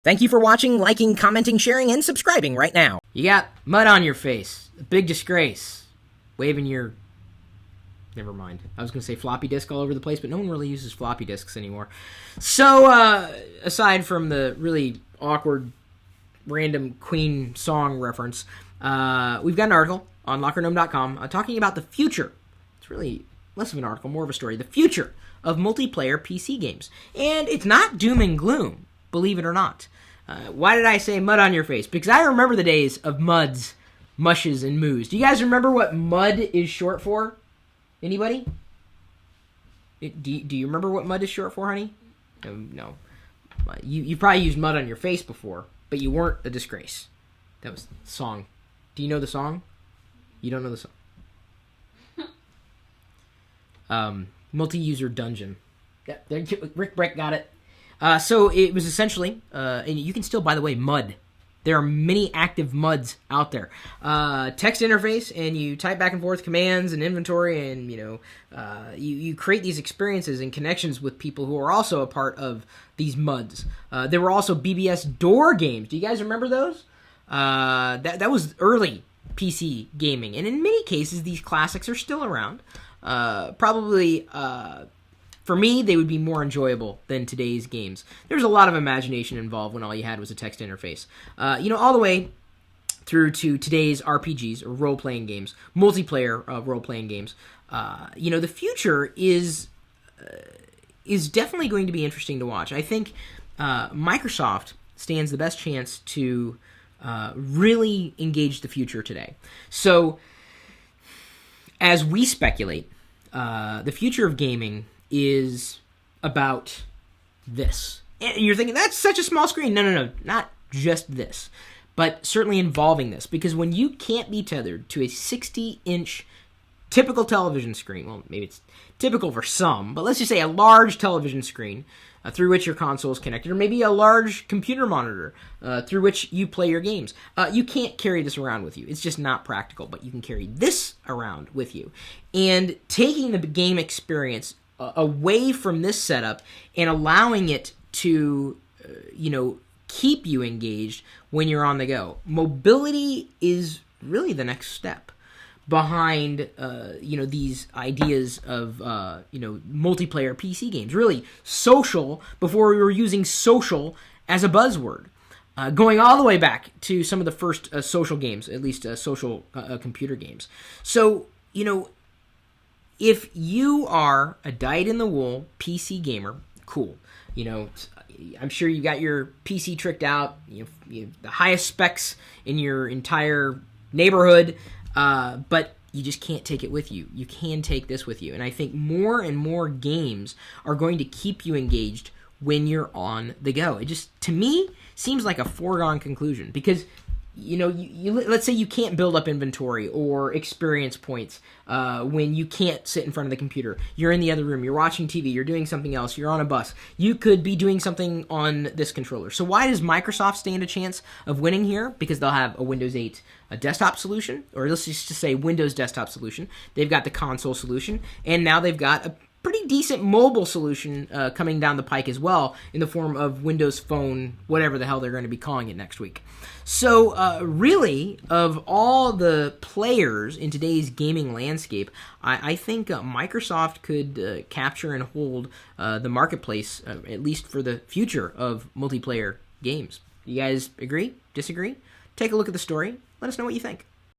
Thank you for watching, liking, commenting, sharing, and subscribing right now. You got mud on your face. A big disgrace. Waving your... Never mind. I was going to say floppy disk all over the place, but no one really uses floppy disks anymore. So, aside from the really awkward, random Queen song reference, we've got an article on LockerGnome.com talking about the future. It's really less of an article, more of a story. The future of multiplayer PC games. And it's not doom and gloom, believe it or not. Why did I say mud on your face? Because I remember the days of muds, mushes, and moos. Do you guys remember what mud is short for? Anybody? Do you remember what mud is short for, honey? No. You probably used mud on your face before, but you weren't a disgrace. That was the song. Do you know the song? You don't know the song. Multi-user dungeon. Yeah, Rick Breck got it. So it was essentially, and you can still, by the way, mud. There are many active muds out there. Text interface, and you type back and forth commands and inventory, and you create these experiences and connections with people who are also a part of these muds. There were also BBS door games. Do you guys remember those? That was early PC gaming, and in many cases, these classics are still around. Probably. For me, they would be more enjoyable than today's games. There's a lot of imagination involved when all you had was a text interface. All the way through to today's RPGs, or role-playing games, multiplayer role-playing games. The future is definitely going to be interesting to watch. I think Microsoft stands the best chance to really engage the future today. So, as we speculate, the future of gaming is about this. And you're thinking, that's such a small screen. No. Not just this. But certainly involving this. Because when you can't be tethered to a 60-inch typical television screen, well, maybe it's typical for some, but let's just say a large television screen through which your console is connected, or maybe a large computer monitor through which you play your games. You can't carry this around with you. It's just not practical, but you can carry this around with you. And taking the game experience away from this setup and allowing it to, keep you engaged when you're on the go. Mobility is really the next step behind, these ideas of, multiplayer PC games. Really, social, before we were using social as a buzzword. Going all the way back to some of the first social games, at least social computer games. So, if you are a dyed-in-the-wool PC gamer, cool. I'm sure you got your PC tricked out, you the highest specs in your entire neighborhood, but you just can't take it with you. You can take this with you. And I think more and more games are going to keep you engaged when you're on the go. It just, to me, seems like a foregone conclusion because let's say you can't build up inventory or experience points when you can't sit in front of the computer. You're in the other room, you're watching TV, you're doing something else, you're on a bus. You could be doing something on this controller. So why does Microsoft stand a chance of winning here? Because they'll have a Windows 8 desktop solution, or let's just say Windows desktop solution. They've got the console solution, and now they've got a pretty decent mobile solution coming down the pike as well in the form of Windows Phone, whatever the hell they're going to be calling it next week. So really, of all the players in today's gaming landscape, I think Microsoft could capture and hold the marketplace, at least for the future of multiplayer games. You guys agree? Disagree? Take a look at the story. Let us know what you think.